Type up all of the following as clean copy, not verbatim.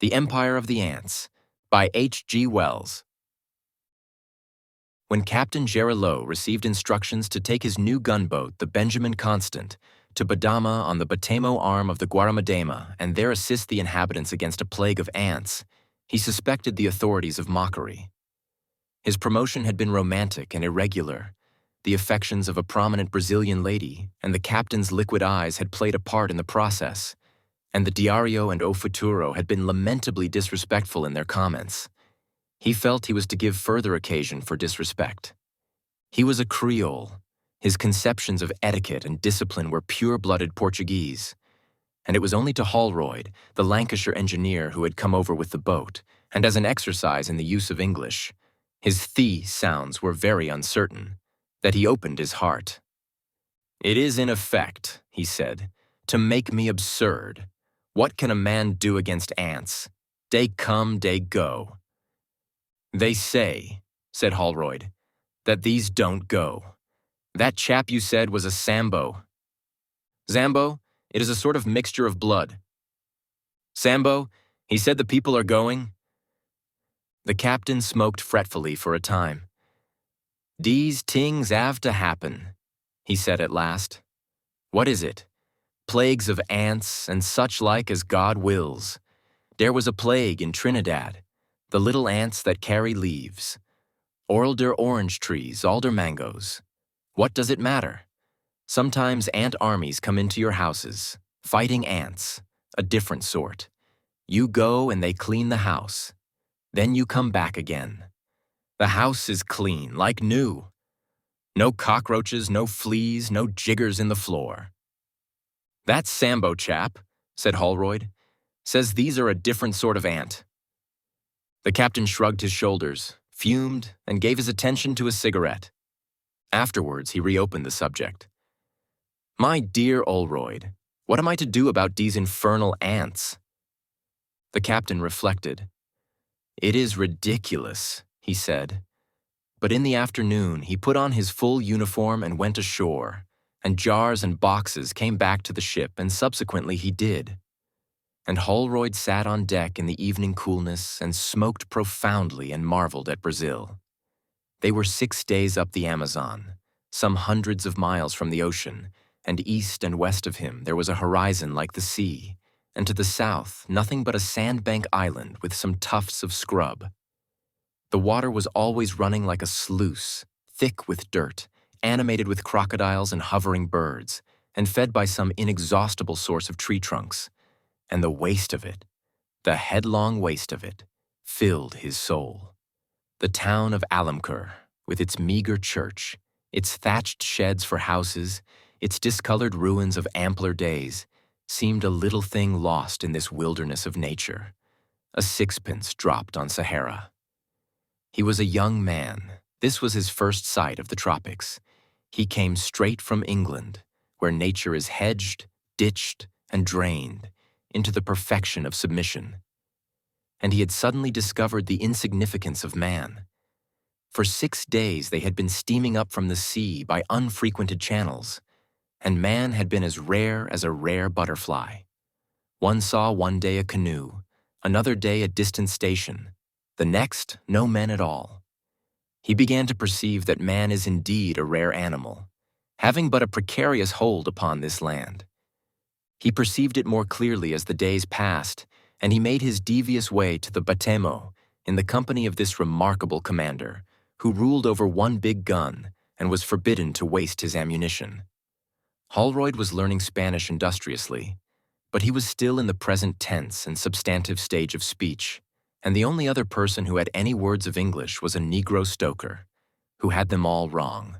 The Empire of the Ants by H.G. Wells. When Captain Gérillot received instructions to take his new gunboat, the Benjamin Constant, to Badama on the Batemo arm of the Guaramadema and there assist the inhabitants against a plague of ants, he suspected the authorities of mockery. His promotion had been romantic and irregular. The affections of a prominent Brazilian lady and the captain's liquid eyes had played a part in the process, and the Diario and O Futuro had been lamentably disrespectful in their comments. He felt he was to give further occasion for disrespect. He was a Creole. His conceptions of etiquette and discipline were pure-blooded Portuguese. And it was only to Holroyd, the Lancashire engineer who had come over with the boat, and as an exercise in the use of English, his "the" sounds were very uncertain, that he opened his heart. "It is in effect," he said, "to make me absurd. What can a man do against ants? They come, they go." "They say," said Holroyd, "that these don't go. That chap you said was a Sambo." "Zambo? It is a sort of mixture of blood." "Sambo? He said the people are going." The captain smoked fretfully for a time. "Dese tings have to happen," he said at last. "What is it? Plagues of ants and such like as God wills. There was a plague in Trinidad, the little ants that carry leaves. Orlder orange trees, alder mangoes. What does it matter? Sometimes ant armies come into your houses, fighting ants, a different sort. You go and they clean the house. Then you come back again. The house is clean, like new. No cockroaches, no fleas, no jiggers in the floor." "That Sambo chap," said Holroyd, "says these are a different sort of ant." The captain shrugged his shoulders, fumed, and gave his attention to a cigarette. Afterwards, he reopened the subject. "My dear Holroyd, what am I to do about these infernal ants?" The captain reflected. "It is ridiculous," he said. But in the afternoon, he put on his full uniform and went ashore, and jars and boxes came back to the ship, and subsequently he did. And Holroyd sat on deck in the evening coolness and smoked profoundly and marveled at Brazil. They were 6 days up the Amazon, some hundreds of miles from the ocean, and east and west of him there was a horizon like the sea, and to the south nothing but a sandbank island with some tufts of scrub. The water was always running like a sluice, thick with dirt, animated with crocodiles and hovering birds, and fed by some inexhaustible source of tree trunks. And the waste of it, the headlong waste of it, filled his soul. The town of Alemquer, with its meager church, its thatched sheds for houses, its discolored ruins of ampler days, seemed a little thing lost in this wilderness of nature, a sixpence dropped on Sahara. He was a young man. This was his first sight of the tropics. He came straight from England, where nature is hedged, ditched, and drained into the perfection of submission. And he had suddenly discovered the insignificance of man. For 6 days they had been steaming up from the sea by unfrequented channels, and man had been as a rare butterfly. One saw one day a canoe, another day a distant station, the next no men at all. He began to perceive that man is indeed a rare animal, having but a precarious hold upon this land. He perceived it more clearly as the days passed, and he made his devious way to the Batemo in the company of this remarkable commander, who ruled over one big gun and was forbidden to waste his ammunition. Holroyd was learning Spanish industriously, but he was still in the present tense and substantive stage of speech, and the only other person who had any words of English was a Negro stoker, who had them all wrong.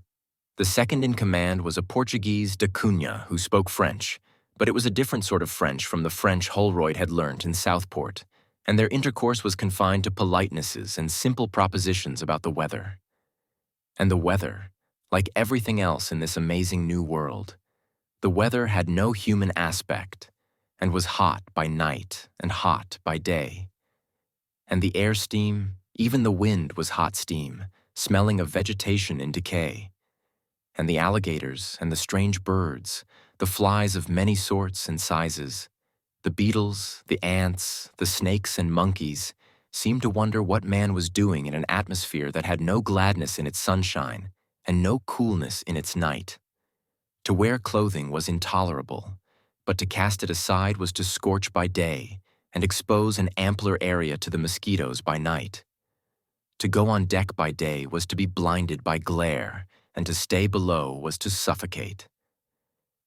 The second in command was a Portuguese da Cunha who spoke French, but it was a different sort of French from the French Holroyd had learnt in Southport, and their intercourse was confined to politenesses and simple propositions about the weather. And the weather, like everything else in this amazing new world, the weather had no human aspect, and was hot by night and hot by day. And the air steam, even the wind was hot steam, smelling of vegetation in decay. And the alligators and the strange birds, the flies of many sorts and sizes, The beetles, the ants, the snakes and monkeys seemed to wonder what man was doing in an atmosphere that had no gladness in its sunshine and no coolness in its night. To wear clothing was intolerable, but to cast it aside was to scorch by day and expose an ampler area to the mosquitoes by night. To go on deck by day was to be blinded by glare, and to stay below was to suffocate.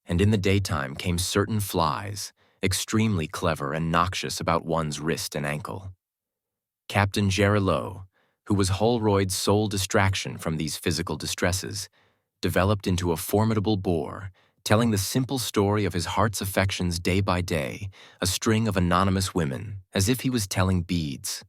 And in the daytime came certain flies, extremely clever and noxious about one's wrist and ankle. Captain Gérillot, who was Holroyd's sole distraction from these physical distresses, developed into a formidable bore, telling the simple story of his heart's affections day by day, a string of anonymous women, as if he was telling beads.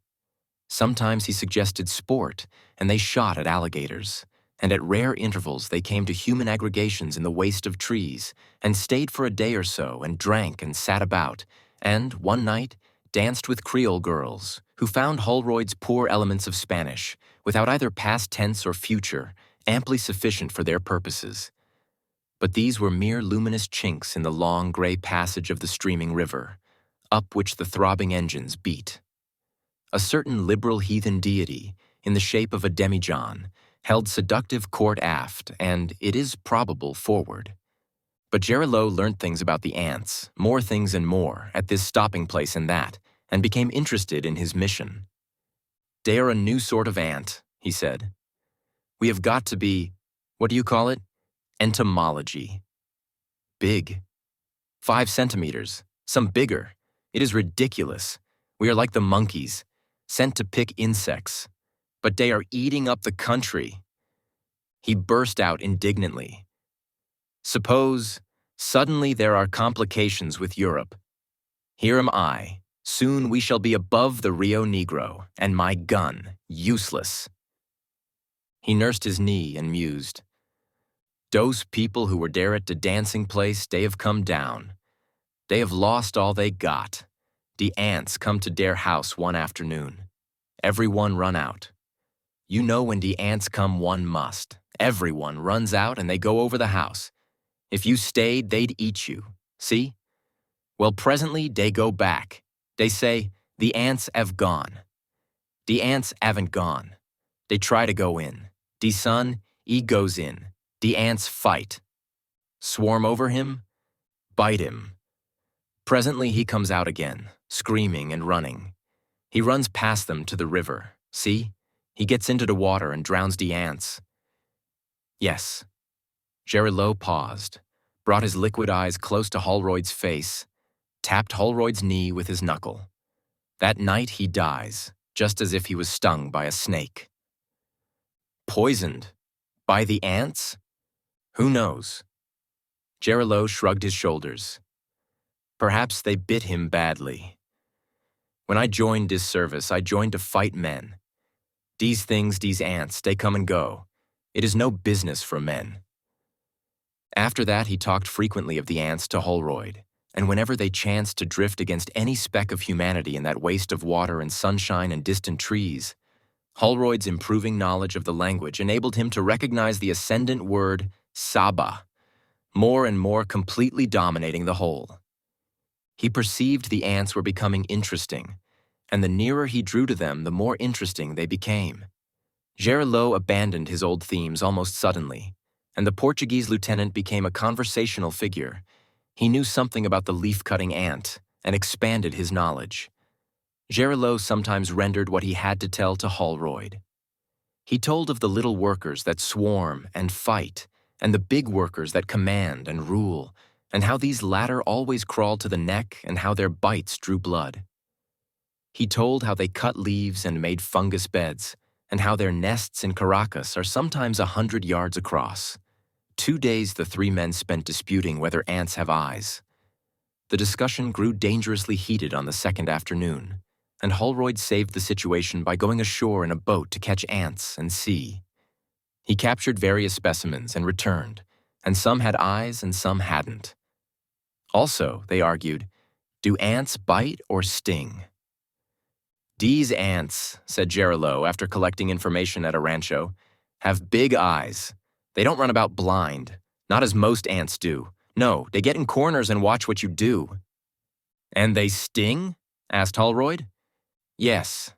Sometimes he suggested sport, and they shot at alligators, and at rare intervals they came to human aggregations in the waste of trees, and stayed for a day or so, and drank and sat about, and, one night, danced with Creole girls, who found Holroyd's poor elements of Spanish, without either past tense or future, amply sufficient for their purposes. But these were mere luminous chinks in the long gray passage of the streaming river, up which the throbbing engines beat. A certain liberal heathen deity, in the shape of a demijohn, held seductive court aft and, it is probable, forward. But Gérillot learnt things about the ants, more things and more, at this stopping place and that, and became interested in his mission. "They are a new sort of ant," he said. "We have got to be, what do you call it? Entomology. Big. 5 centimeters, some bigger. It is ridiculous. We are like the monkeys, sent to pick insects. But they are eating up the country." He burst out indignantly. "Suppose, suddenly there are complications with Europe. Here am I. Soon we shall be above the Rio Negro, and my gun, useless." He nursed his knee and mused. "Those people who were there at the dancing place, they have come down. They have lost all they got. The ants come to their house one afternoon. Everyone run out. You know when the ants come one must. Everyone runs out and they go over the house. If you stayed, they'd eat you. See? Well, presently they go back. They say, the ants have gone. The ants haven't gone. They try to go in. The son, he goes in. The ants fight. Swarm over him, bite him. Presently he comes out again, screaming and running. He runs past them to the river. See? He gets into the water and drowns the ants." Yes. Gérillot paused, brought his liquid eyes close to Holroyd's face, tapped Holroyd's knee with his knuckle. "That night he dies, just as if he was stung by a snake." "Poisoned? By the ants? Who knows?" Gérillot shrugged his shoulders. "Perhaps they bit him badly. When I joined this service, I joined to fight men. These things, these ants, they come and go. It is no business for men." After that, he talked frequently of the ants to Holroyd, and whenever they chanced to drift against any speck of humanity in that waste of water and sunshine and distant trees, Holroyd's improving knowledge of the language enabled him to recognize the ascendant word Saba, more and more completely dominating the whole. He perceived the ants were becoming interesting, and the nearer he drew to them, the more interesting they became. Gérillot abandoned his old themes almost suddenly, and the Portuguese lieutenant became a conversational figure. He knew something about the leaf-cutting ant, and expanded his knowledge. Gérillot sometimes rendered what he had to tell to Holroyd. He told of the little workers that swarm and fight, and the big workers that command and rule, and how these latter always crawled to the neck and how their bites drew blood. He told how they cut leaves and made fungus beds, and how their nests in Caracas are sometimes 100 yards across. 2 days the 3 men spent disputing whether ants have eyes. The discussion grew dangerously heated on the second afternoon, and Holroyd saved the situation by going ashore in a boat to catch ants and see. He captured various specimens and returned, and some had eyes and some hadn't. Also, they argued, do ants bite or sting? "These ants," said Gérillot after collecting information at a rancho, "have big eyes. They don't run about blind, not as most ants do. No, they get in corners and watch what you do." "And they sting?" asked Holroyd. "Yes,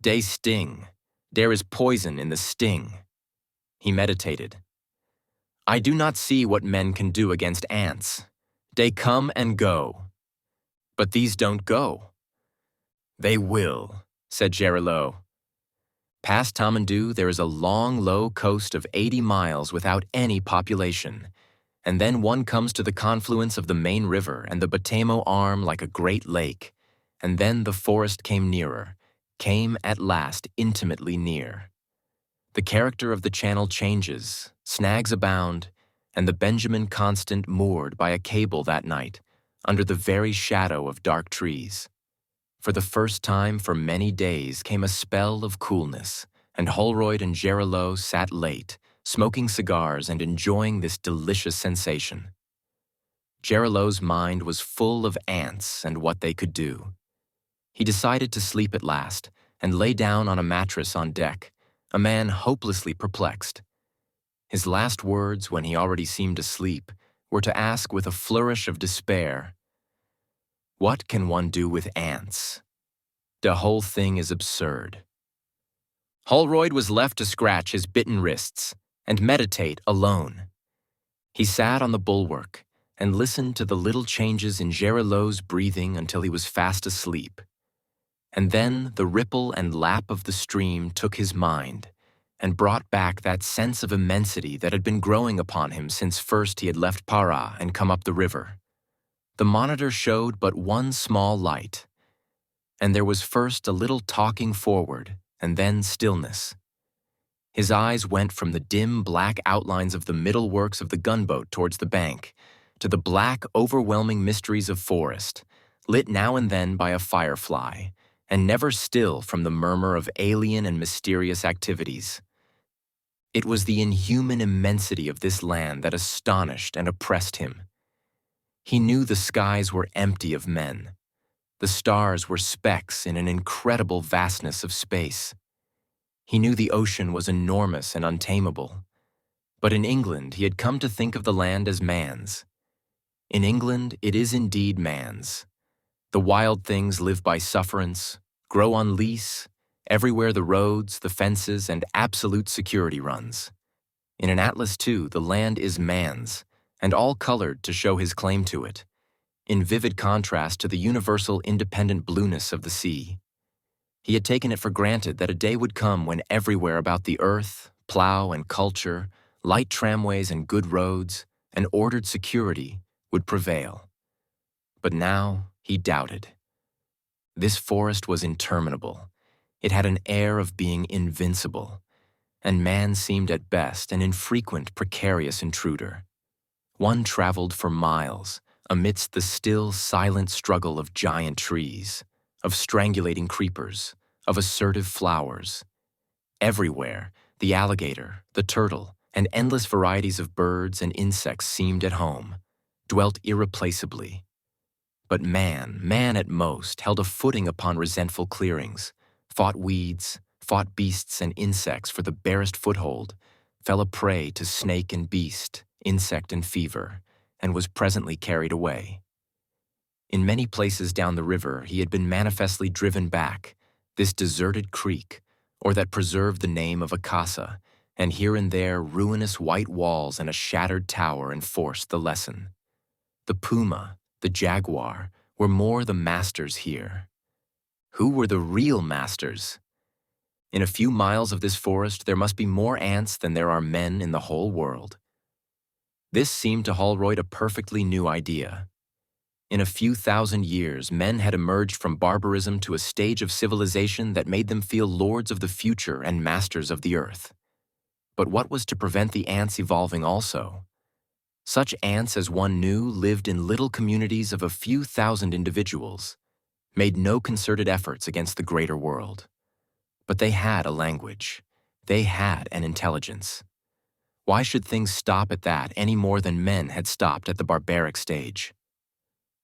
they sting. There is poison in the sting." He meditated. "I do not see what men can do against ants. They come and go. But these don't go." "They will," said Gérillot. Past Tamandou, there is a long, low coast of 80 miles without any population, and then one comes to the confluence of the main river and the Batemo arm like a great lake, and then the forest came nearer, came at last intimately near. The character of the channel changes, snags abound, and the Benjamin Constant moored by a cable that night, under the very shadow of dark trees. For the first time for many days came a spell of coolness, and Holroyd and Gérillot sat late, smoking cigars and enjoying this delicious sensation. Gérillot's mind was full of ants and what they could do. He decided to sleep at last, and lay down on a mattress on deck, a man hopelessly perplexed. His last words, when he already seemed asleep, were to ask with a flourish of despair, "What can one do with ants? The whole thing is absurd." Holroyd was left to scratch his bitten wrists and meditate alone. He sat on the bulwark and listened to the little changes in Gérillot's breathing until he was fast asleep. And then the ripple and lap of the stream took his mind and brought back that sense of immensity that had been growing upon him since first he had left Para and come up the river. The monitor showed but one small light, and there was first a little talking forward and then stillness. His eyes went from the dim black outlines of the middle works of the gunboat towards the bank, to the black, overwhelming mysteries of forest, lit now and then by a firefly, and never still from the murmur of alien and mysterious activities. It was the inhuman immensity of this land that astonished and oppressed him. He knew the skies were empty of men. The stars were specks in an incredible vastness of space. He knew the ocean was enormous and untamable. But in England, he had come to think of the land as man's. In England, it is indeed man's. The wild things live by sufferance, grow on lease, everywhere the roads, the fences, and absolute security runs. In an atlas, too, the land is man's, and all colored to show his claim to it, in vivid contrast to the universal independent blueness of the sea. He had taken it for granted that a day would come when everywhere about the earth, plow and culture, light tramways and good roads, and ordered security would prevail. But now he doubted. This forest was interminable. It had an air of being invincible, and man seemed at best an infrequent, precarious intruder. One traveled for miles amidst the still, silent struggle of giant trees, of strangulating creepers, of assertive flowers. Everywhere, the alligator, the turtle, and endless varieties of birds and insects seemed at home, dwelt irreplaceably. But man at most, held a footing upon resentful clearings, fought weeds, fought beasts and insects for the barest foothold, fell a prey to snake and beast, insect and fever, and was presently carried away. In many places down the river, he had been manifestly driven back, this deserted creek, or that preserved the name of a casa, and here and there ruinous white walls and a shattered tower enforced the lesson. The puma, the jaguar, were more the masters here. Who were the real masters? In a few miles of this forest, there must be more ants than there are men in the whole world. This seemed to Holroyd a perfectly new idea. In a few thousand years, men had emerged from barbarism to a stage of civilization that made them feel lords of the future and masters of the earth. But what was to prevent the ants evolving also? Such ants as one knew lived in little communities of a few thousand individuals, made no concerted efforts against the greater world. But they had a language. They had an intelligence. Why should things stop at that any more than men had stopped at the barbaric stage?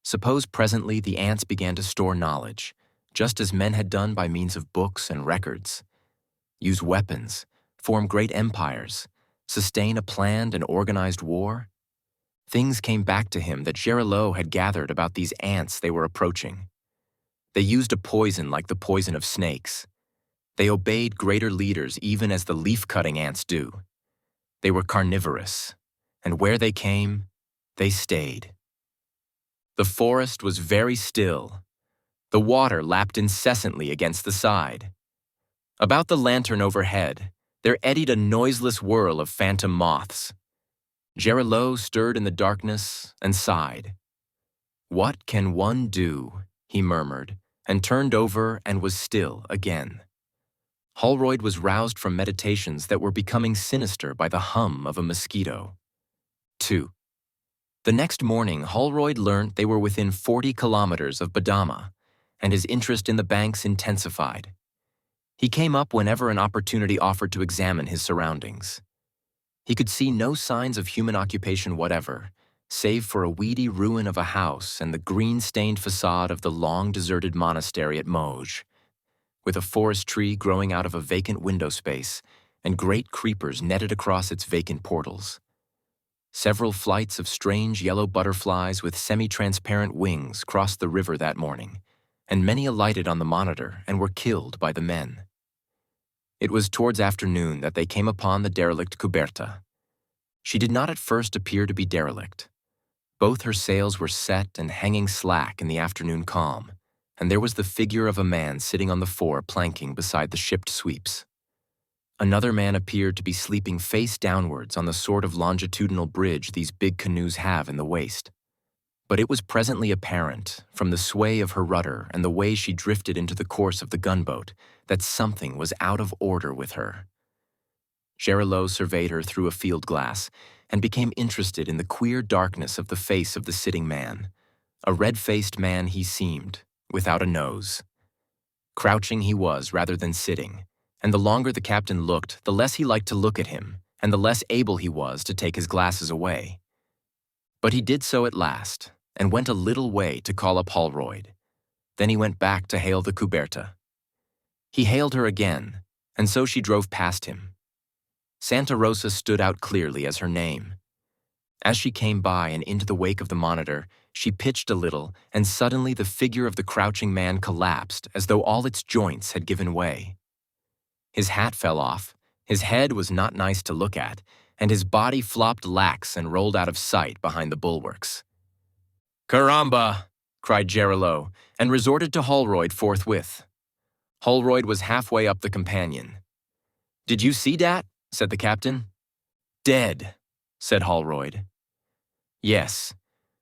Suppose presently the ants began to store knowledge, just as men had done by means of books and records, use weapons, form great empires, sustain a planned and organized war? Things came back to him that Gerilot had gathered about these ants they were approaching. They used a poison like the poison of snakes. They obeyed greater leaders even as the leaf-cutting ants do. They were carnivorous, and where they came, they stayed. The forest was very still. The water lapped incessantly against the side. About the lantern overhead, there eddied a noiseless whirl of phantom moths. Gerilot stirred in the darkness and sighed. "What can one do?" he murmured, and turned over and was still again. Holroyd was roused from meditations that were becoming sinister by the hum of a mosquito. 2. The next morning, Holroyd learned they were within 40 kilometers of Badama, and his interest in the banks intensified. He came up whenever an opportunity offered to examine his surroundings. He could see no signs of human occupation whatever, save for a weedy ruin of a house and the green-stained facade of the long-deserted monastery at Mauges, with a forest tree growing out of a vacant window space and great creepers netted across its vacant portals. Several flights of strange yellow butterflies with semi-transparent wings crossed the river that morning, and many alighted on the monitor and were killed by the men. It was towards afternoon that they came upon the derelict Couberta. She did not at first appear to be derelict. Both her sails were set and hanging slack in the afternoon calm, and there was the figure of a man sitting on the fore planking beside the shipped sweeps. Another man appeared to be sleeping face downwards on the sort of longitudinal bridge these big canoes have in the waist. But it was presently apparent, from the sway of her rudder and the way she drifted into the course of the gunboat, that something was out of order with her. Gerilot surveyed her through a field glass and became interested in the queer darkness of the face of the sitting man. A red-faced man he seemed, without a nose. Crouching he was rather than sitting, and the longer the captain looked, the less he liked to look at him, and the less able he was to take his glasses away. But he did so at last, and went a little way to call up Holroyd. Then he went back to hail the Couberta. He hailed her again, and so she drove past him. Santa Rosa stood out clearly as her name. As she came by and into the wake of the monitor, she pitched a little, and suddenly the figure of the crouching man collapsed as though all its joints had given way. His hat fell off, his head was not nice to look at, and his body flopped lax and rolled out of sight behind the bulwarks. "Caramba!" cried Gerilot, and resorted to Holroyd forthwith. Holroyd was halfway up the companion. "Did you see dat?" said the captain. "Dead," said Holroyd. "Yes.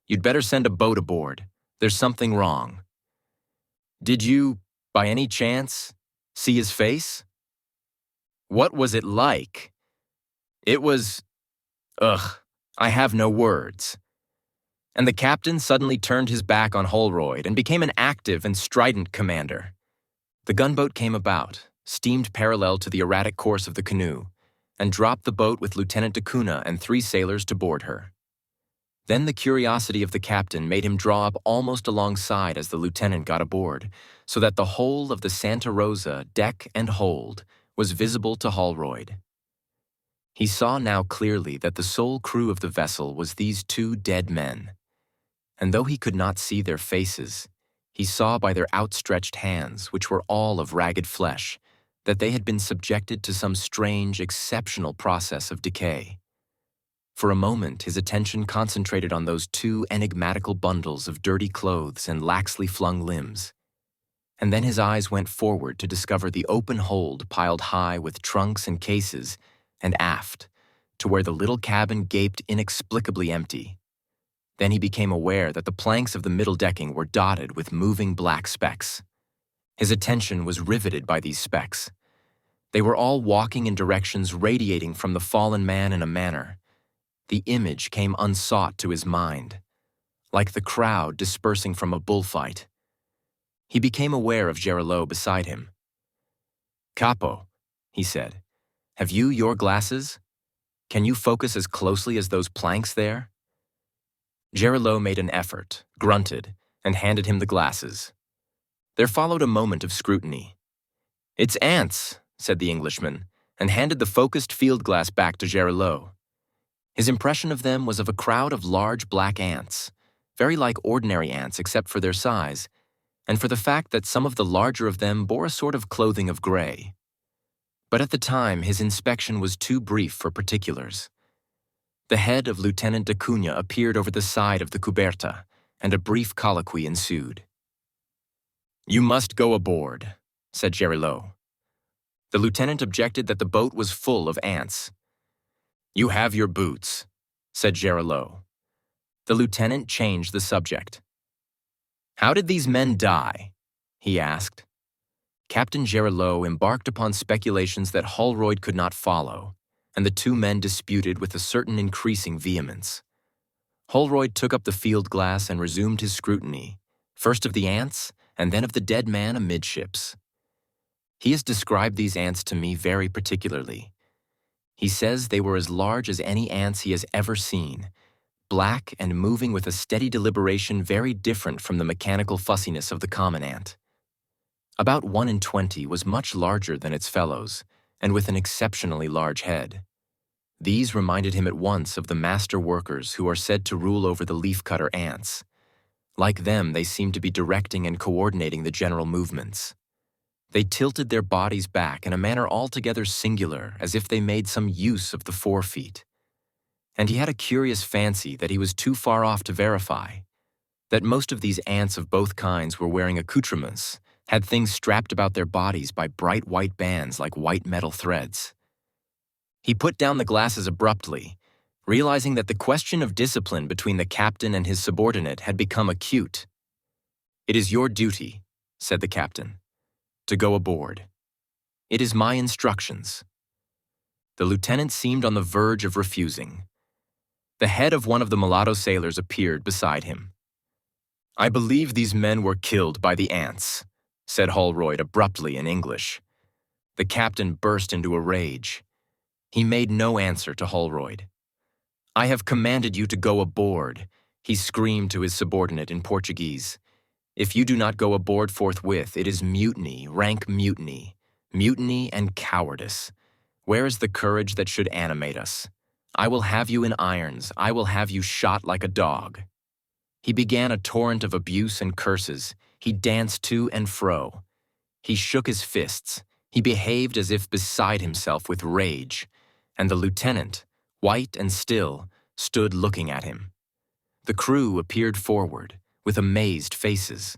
You'd better send a boat aboard. There's something wrong." "Did you, by any chance, see his face?" "What was it like?" "It was... ugh, I have no words." And the captain suddenly turned his back on Holroyd and became an active and strident commander. The gunboat came about, steamed parallel to the erratic course of the canoe, and dropped the boat with Lieutenant D'Acunha and 3 sailors to board her. Then the curiosity of the captain made him draw up almost alongside as the lieutenant got aboard, so that the whole of the Santa Rosa, deck and hold, was visible to Holroyd. He saw now clearly that the sole crew of the vessel was these 2 dead men, and though he could not see their faces, he saw by their outstretched hands, which were all of ragged flesh, that they had been subjected to some strange, exceptional process of decay. For a moment, his attention concentrated on those 2 enigmatical bundles of dirty clothes and laxly flung limbs, and then his eyes went forward to discover the open hold piled high with trunks and cases, and aft, to where the little cabin gaped inexplicably empty. Then he became aware that the planks of the middle decking were dotted with moving black specks. His attention was riveted by these specks. They were all walking in directions radiating from the fallen man in a manner. The image came unsought to his mind, like the crowd dispersing from a bullfight. He became aware of Gerilot beside him. "Capo," he said, "have you your glasses? Can you focus as closely as those planks there?" Gerilot made an effort, grunted, and handed him the glasses. There followed a moment of scrutiny. "It's ants," said the Englishman, and handed the focused field glass back to Gerilot. His impression of them was of a crowd of large black ants, very like ordinary ants except for their size, and for the fact that some of the larger of them bore a sort of clothing of gray. But at the time, his inspection was too brief for particulars. The head of Lieutenant da Cunha appeared over the side of the Cuberta, and a brief colloquy ensued. "You must go aboard," said Gerillo. The lieutenant objected that the boat was full of ants. "You have your boots," said Gerillo. The lieutenant changed the subject. "How did these men die?" he asked. Captain Gerillo embarked upon speculations that Holroyd could not follow, and the two men disputed with a certain increasing vehemence. Holroyd took up the field glass and resumed his scrutiny, first of the ants and then of the dead man amidships. He has described these ants to me very particularly. He says they were as large as any ants he has ever seen, black and moving with a steady deliberation very different from the mechanical fussiness of the common ant. About 1 in 20 was much larger than its fellows, and with an exceptionally large head. These reminded him at once of the master workers who are said to rule over the leafcutter ants. Like them, they seemed to be directing and coordinating the general movements. They tilted their bodies back in a manner altogether singular, as if they made some use of the forefeet. And he had a curious fancy that he was too far off to verify, that most of these ants of both kinds were wearing accoutrements, had things strapped about their bodies by bright white bands like white metal threads. He put down the glasses abruptly, realizing that the question of discipline between the captain and his subordinate had become acute. "It is your duty," said the captain, "to go aboard. It is my instructions." The lieutenant seemed on the verge of refusing. The head of one of the mulatto sailors appeared beside him. "I believe these men were killed by the ants," said Holroyd abruptly in English. The captain burst into a rage. He made no answer to Holroyd. "I have commanded you to go aboard," he screamed to his subordinate in Portuguese. "If you do not go aboard forthwith, it is mutiny, rank mutiny, mutiny and cowardice. Where is the courage that should animate us? I will have you in irons. I will have you shot like a dog." He began a torrent of abuse and curses. He danced to and fro. He shook his fists. He behaved as if beside himself with rage, and the lieutenant, white and still, stood looking at him. The crew appeared forward, with amazed faces.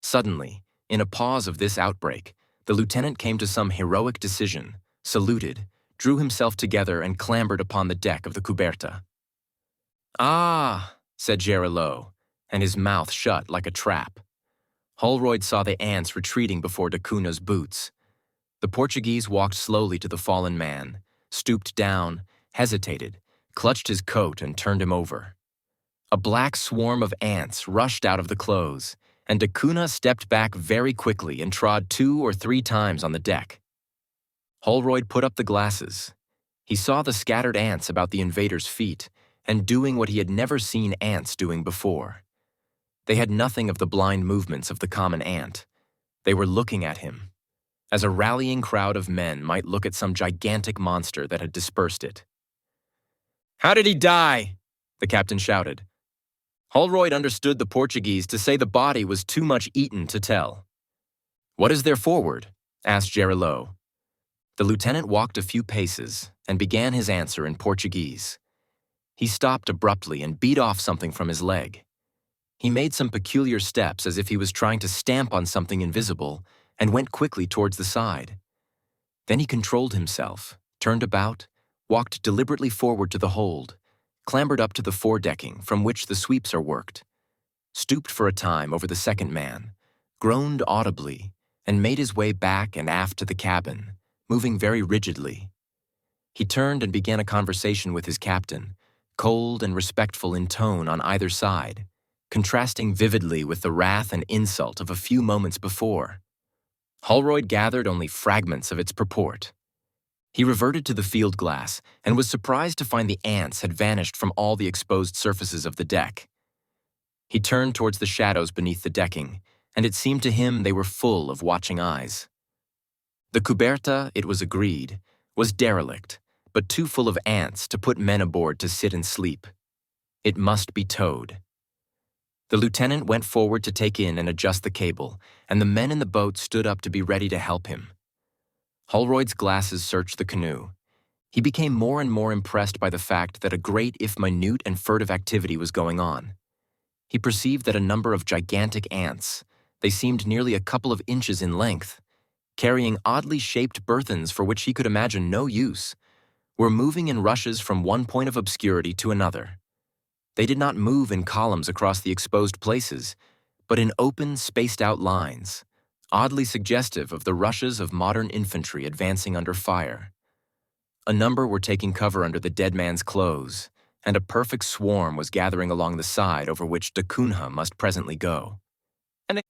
Suddenly, in a pause of this outbreak, the lieutenant came to some heroic decision, saluted, drew himself together, and clambered upon the deck of the Cuberta. "Ah," said Gerillo, and his mouth shut like a trap. Holroyd saw the ants retreating before da Cunha's boots. The Portuguese walked slowly to the fallen man, stooped down, hesitated, clutched his coat, and turned him over. A black swarm of ants rushed out of the clothes, and da Cunha stepped back very quickly and trod 2 or 3 times on the deck. Holroyd put up the glasses. He saw the scattered ants about the invaders' feet, and doing what he had never seen ants doing before. They had nothing of the blind movements of the common ant. They were looking at him, as a rallying crowd of men might look at some gigantic monster that had dispersed it. "How did he die?" the captain shouted. Holroyd understood the Portuguese to say the body was too much eaten to tell. "What is there forward?" asked Gerillo. The lieutenant walked a few paces and began his answer in Portuguese. He stopped abruptly and beat off something from his leg. He made some peculiar steps as if he was trying to stamp on something invisible, and went quickly towards the side. Then he controlled himself, turned about, walked deliberately forward to the hold, clambered up to the foredecking from which the sweeps are worked, stooped for a time over the second man, groaned audibly, and made his way back and aft to the cabin, moving very rigidly. He turned and began a conversation with his captain, cold and respectful in tone on either side, contrasting vividly with the wrath and insult of a few moments before. Holroyd gathered only fragments of its purport. He reverted to the field glass and was surprised to find the ants had vanished from all the exposed surfaces of the deck. He turned towards the shadows beneath the decking, and it seemed to him they were full of watching eyes. The Cuberta, it was agreed, was derelict, but too full of ants to put men aboard to sit and sleep. It must be towed. The lieutenant went forward to take in and adjust the cable, and the men in the boat stood up to be ready to help him. Holroyd's glasses searched the canoe. He became more and more impressed by the fact that a great if minute and furtive activity was going on. He perceived that a number of gigantic ants, they seemed nearly a couple of inches in length, carrying oddly shaped burthens for which he could imagine no use, were moving in rushes from one point of obscurity to another. They did not move in columns across the exposed places, but in open, spaced-out lines, oddly suggestive of the rushes of modern infantry advancing under fire. A number were taking cover under the dead man's clothes, and a perfect swarm was gathering along the side over which Da Cunha must presently go.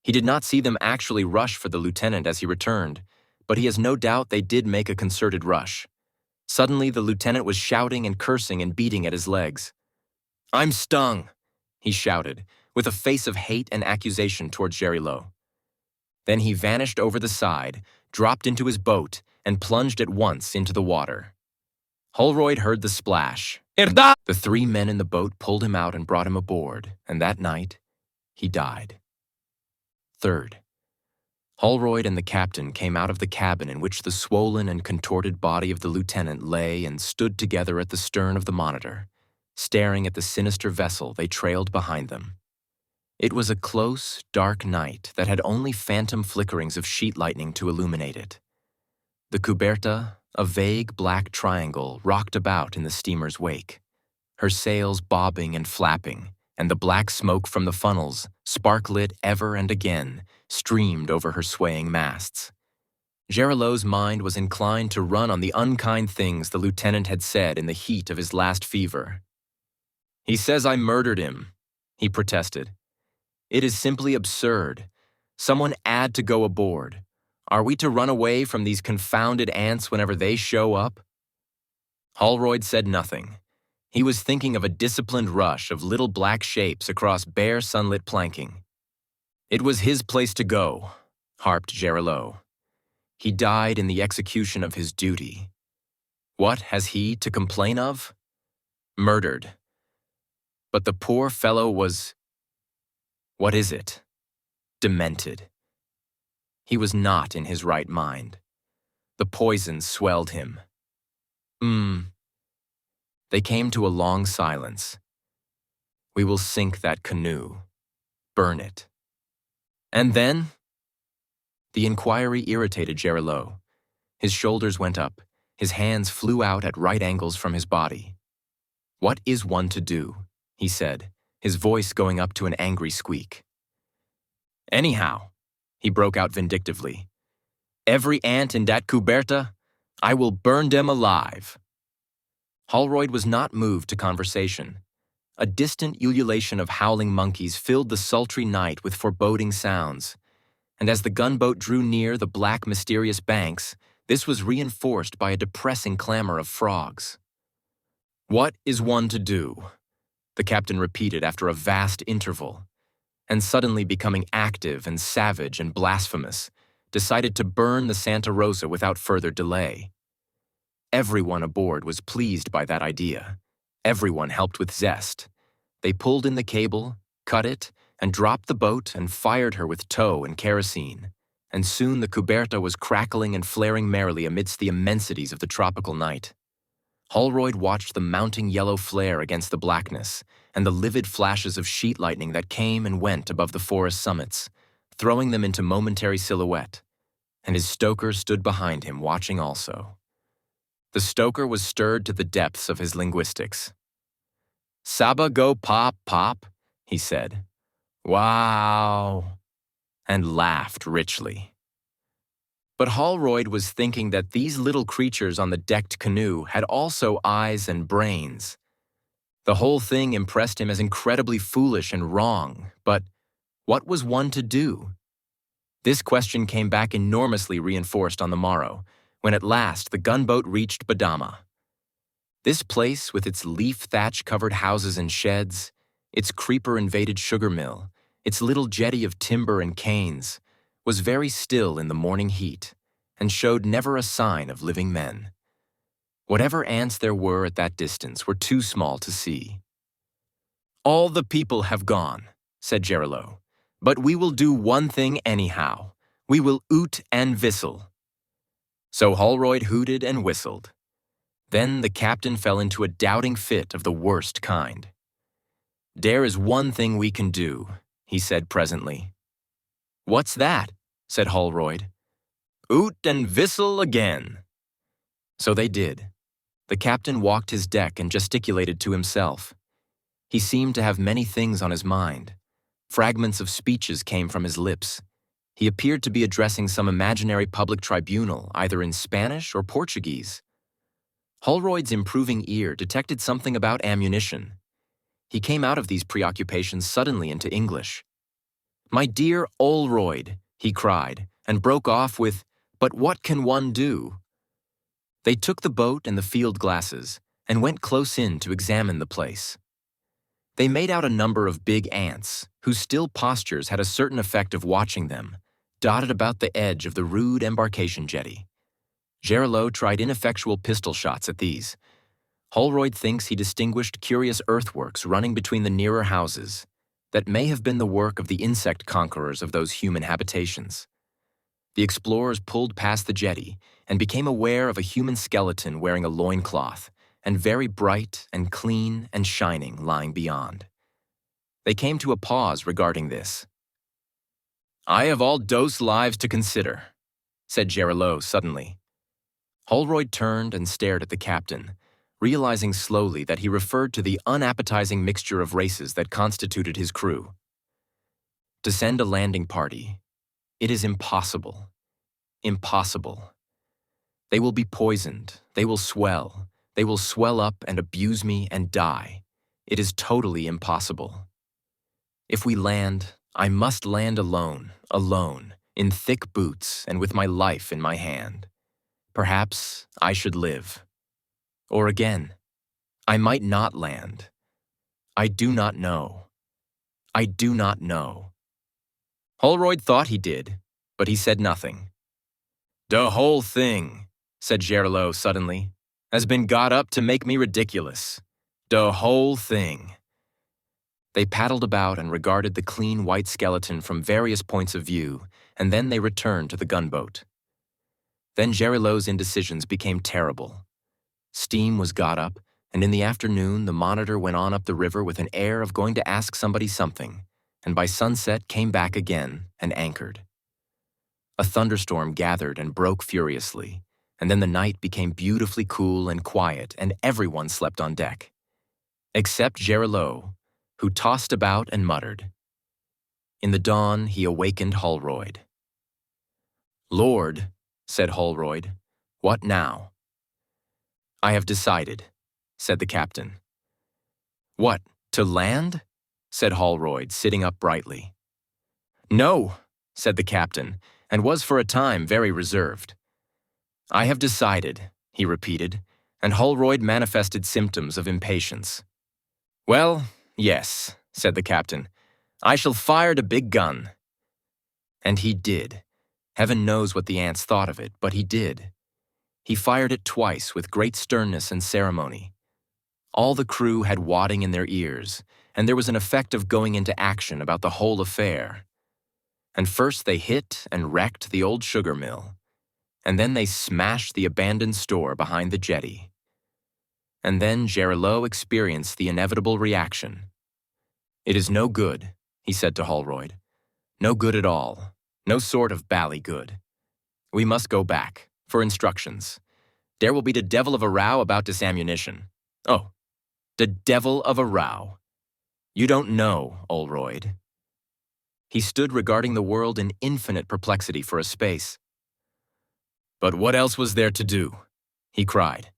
He did not see them actually rush for the lieutenant as he returned, but he has no doubt they did make a concerted rush. Suddenly, the lieutenant was shouting and cursing and beating at his legs. "I'm stung," he shouted, with a face of hate and accusation towards Geriot. Then he vanished over the side, dropped into his boat, and plunged at once into the water. Holroyd heard the splash. The 3 men in the boat pulled him out and brought him aboard, and that night, he died. 3rd. Holroyd and the captain came out of the cabin in which the swollen and contorted body of the lieutenant lay and stood together at the stern of the Monitor, staring at the sinister vessel they trailed behind them. It was a close, dark night that had only phantom flickerings of sheet lightning to illuminate it. The Cuberta, a vague black triangle, rocked about in the steamer's wake, her sails bobbing and flapping, and the black smoke from the funnels, spark-lit ever and again, streamed over her swaying masts. Geriot's mind was inclined to run on the unkind things the lieutenant had said in the heat of his last fever. "He says I murdered him," he protested. "It is simply absurd. Someone had to go aboard. Are we to run away from these confounded ants whenever they show up?" Holroyd said nothing. He was thinking of a disciplined rush of little black shapes across bare sunlit planking. "It was his place to go," harped Geriot. "He died in the execution of his duty. What has he to complain of? Murdered. But the poor fellow was... what is it? Demented. He was not in his right mind. The poison swelled him. They came to a long silence. "We will sink that canoe. Burn it." "And then?" The inquiry irritated Geriot. His shoulders went up. His hands flew out at right angles from his body. "What is one to do?" he said, his voice going up to an angry squeak. "Anyhow," he broke out vindictively, "every ant in that Cuberta, I will burn them alive." Holroyd was not moved to conversation. A distant ululation of howling monkeys filled the sultry night with foreboding sounds, and as the gunboat drew near the black, mysterious banks, this was reinforced by a depressing clamor of frogs. "What is one to do?" the captain repeated after a vast interval, and suddenly becoming active and savage and blasphemous, decided to burn the Santa Rosa without further delay. Everyone aboard was pleased by that idea. Everyone helped with zest. They pulled in the cable, cut it, and dropped the boat and fired her with tow and kerosene, and soon the Cuberta was crackling and flaring merrily amidst the immensities of the tropical night. Holroyd watched the mounting yellow flare against the blackness and the livid flashes of sheet lightning that came and went above the forest summits, throwing them into momentary silhouette, and his stoker stood behind him watching also. The stoker was stirred to the depths of his linguistics. "Saba go pop, pop," he said. "Wow," and laughed richly. But Holroyd was thinking that these little creatures on the decked canoe had also eyes and brains. The whole thing impressed him as incredibly foolish and wrong, but what was one to do? This question came back enormously reinforced on the morrow, when at last the gunboat reached Badama. This place, with its leaf-thatch-covered houses and sheds, its creeper-invaded sugar mill, its little jetty of timber and canes, was very still in the morning heat, and showed never a sign of living men. Whatever ants there were at that distance were too small to see. "All the people have gone," said Gerillo, "but we will do one thing anyhow. We will oot and whistle." So Holroyd hooted and whistled. Then the captain fell into a doubting fit of the worst kind. "There is one thing we can do," he said presently. "What's that?" said Holroyd. "Oot and whistle again." So they did. The captain walked his deck and gesticulated to himself. He seemed to have many things on his mind. Fragments of speeches came from his lips. He appeared to be addressing some imaginary public tribunal, either in Spanish or Portuguese. Holroyd's improving ear detected something about ammunition. He came out of these preoccupations suddenly into English. "My dear Holroyd," he cried, and broke off with, "But what can one do?" They took the boat and the field glasses and went close in to examine the place. They made out a number of big ants, whose still postures had a certain effect of watching them, dotted about the edge of the rude embarkation jetty. Gerillo tried ineffectual pistol shots at these. Holroyd thinks he distinguished curious earthworks running between the nearer houses that may have been the work of the insect conquerors of those human habitations. The explorers pulled past the jetty and became aware of a human skeleton wearing a loincloth, and very bright and clean and shining lying beyond. They came to a pause regarding this. "I have all dose lives to consider," said Gerillo suddenly. Holroyd turned and stared at the captain, realizing slowly that he referred to the unappetizing mixture of races that constituted his crew. To send a landing party, it is impossible. Impossible. They will be poisoned, they will swell up and abuse me and die. It is totally impossible. If we land, I must land alone, in thick boots and with my life in my hand. Perhaps I should live. Or again, I might not land. I do not know. I do not know. Holroyd thought he did, but he said nothing. "The whole thing," said Gerillo suddenly, "has been got up to make me ridiculous. The whole thing." They paddled about and regarded the clean white skeleton from various points of view, and then they returned to the gunboat. Then Gerillo's indecisions became terrible. Steam was got up, and in the afternoon the Monitor went on up the river with an air of going to ask somebody something, and by sunset came back again and anchored. A thunderstorm gathered and broke furiously, and then the night became beautifully cool and quiet, and everyone slept on deck. Except Gerillo, who tossed about and muttered. In the dawn, he awakened Holroyd. "Lord," said Holroyd, "what now?" "I have decided," said the captain. "What, to land?" said Holroyd, sitting up brightly. "No," said the captain, and was for a time very reserved. "I have decided," he repeated, and Holroyd manifested symptoms of impatience. "Well, yes," said the captain, "I shall fire the big gun." And he did. Heaven knows what the ants thought of it, but he did. He fired it twice with great sternness and ceremony. All the crew had wadding in their ears, and there was an effect of going into action about the whole affair. And first they hit and wrecked the old sugar mill, and then they smashed the abandoned store behind the jetty. And then Gerillo experienced the inevitable reaction. "It is no good," he said to Holroyd. "No good at all. No sort of bally good. We must go back, for instructions. There will be the devil of a row about this ammunition. Oh, the devil of a row. You don't know, Holroyd." He stood regarding the world in infinite perplexity for a space. "But what else was there to do?" he cried.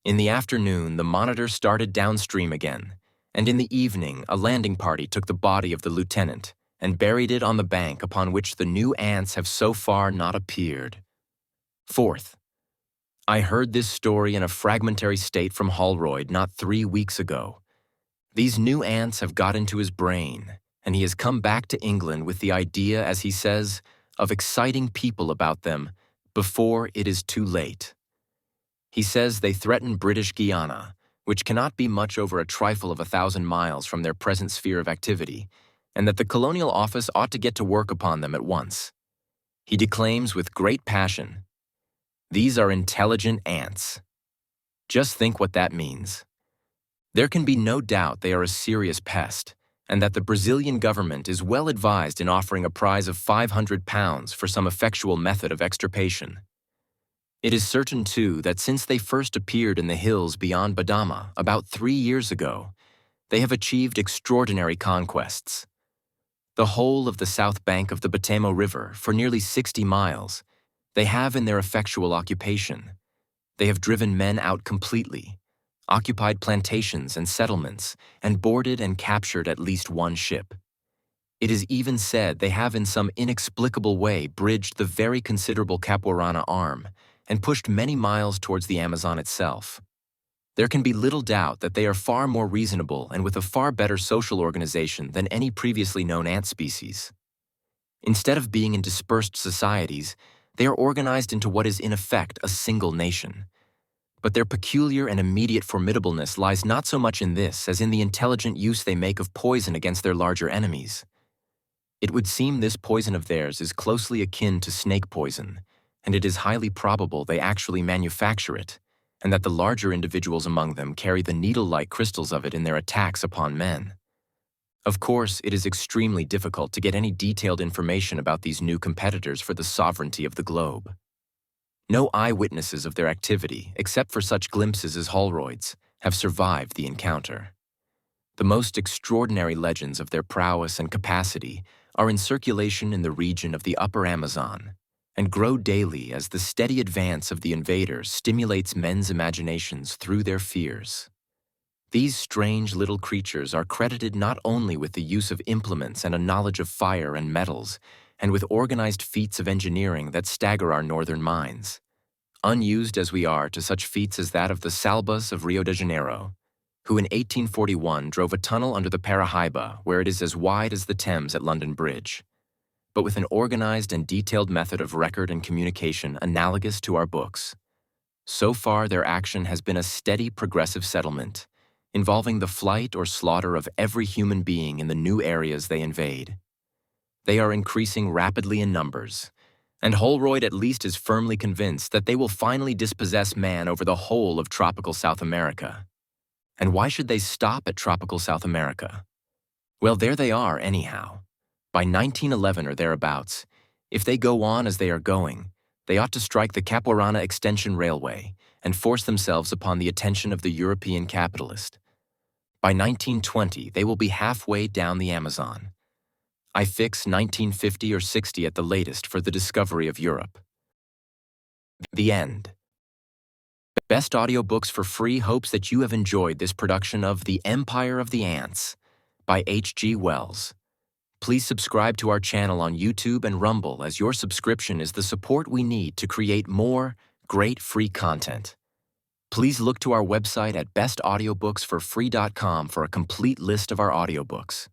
In the afternoon, the Monitor started downstream again, and in the evening, a landing party took the body of the lieutenant and buried it on the bank upon which the new ants have so far not appeared. Fourth, I heard this story in a fragmentary state from Holroyd not 3 weeks ago. These new ants have got into his brain, and he has come back to England with the idea, as he says, of exciting people about them before it is too late. He says they threaten British Guiana, which cannot be much over a trifle of 1,000 miles from their present sphere of activity, and that the Colonial Office ought to get to work upon them at once. He declaims with great passion, "These are intelligent ants." Just think what that means. There can be no doubt they are a serious pest, and that the Brazilian government is well advised in offering a prize of £500 for some effectual method of extirpation. It is certain, too, that since they first appeared in the hills beyond Badama about 3 years ago, they have achieved extraordinary conquests. The whole of the south bank of the Batamo River, for nearly 60 miles, they have in their effectual occupation. They have driven men out completely, occupied plantations and settlements, and boarded and captured at least one ship. It is even said they have in some inexplicable way bridged the very considerable Capuarana arm and pushed many miles towards the Amazon itself. There can be little doubt that they are far more reasonable and with a far better social organization than any previously known ant species. Instead of being in dispersed societies, they are organized into what is in effect a single nation. But their peculiar and immediate formidableness lies not so much in this as in the intelligent use they make of poison against their larger enemies. It would seem this poison of theirs is closely akin to snake poison, and it is highly probable they actually manufacture it, and that the larger individuals among them carry the needle-like crystals of it in their attacks upon men. Of course, it is extremely difficult to get any detailed information about these new competitors for the sovereignty of the globe. No eyewitnesses of their activity, except for such glimpses as Holroyd's, have survived the encounter. The most extraordinary legends of their prowess and capacity are in circulation in the region of the upper Amazon, and grow daily as the steady advance of the invaders stimulates men's imaginations through their fears. These strange little creatures are credited not only with the use of implements and a knowledge of fire and metals, and with organized feats of engineering that stagger our northern minds, unused as we are to such feats as that of the Salbas of Rio de Janeiro, who in 1841 drove a tunnel under the Parahyba where it is as wide as the Thames at London Bridge, but with an organized and detailed method of record and communication analogous to our books. So far, their action has been a steady, progressive settlement, involving the flight or slaughter of every human being in the new areas they invade. They are increasing rapidly in numbers, and Holroyd at least is firmly convinced that they will finally dispossess man over the whole of tropical South America. And why should they stop at tropical South America? Well, there they are anyhow. By 1911 or thereabouts, if they go on as they are going, they ought to strike the Capuarana Extension Railway and force themselves upon the attention of the European capitalist. By 1920, they will be halfway down the Amazon. I fix 1950 or 60 at the latest for the discovery of Europe. The end. Best Audiobooks for Free hopes that you have enjoyed this production of The Empire of the Ants by H.G. Wells. Please subscribe to our channel on YouTube and Rumble, as your subscription is the support we need to create more great free content. Please look to our website at bestaudiobooksforfree.com for a complete list of our audiobooks.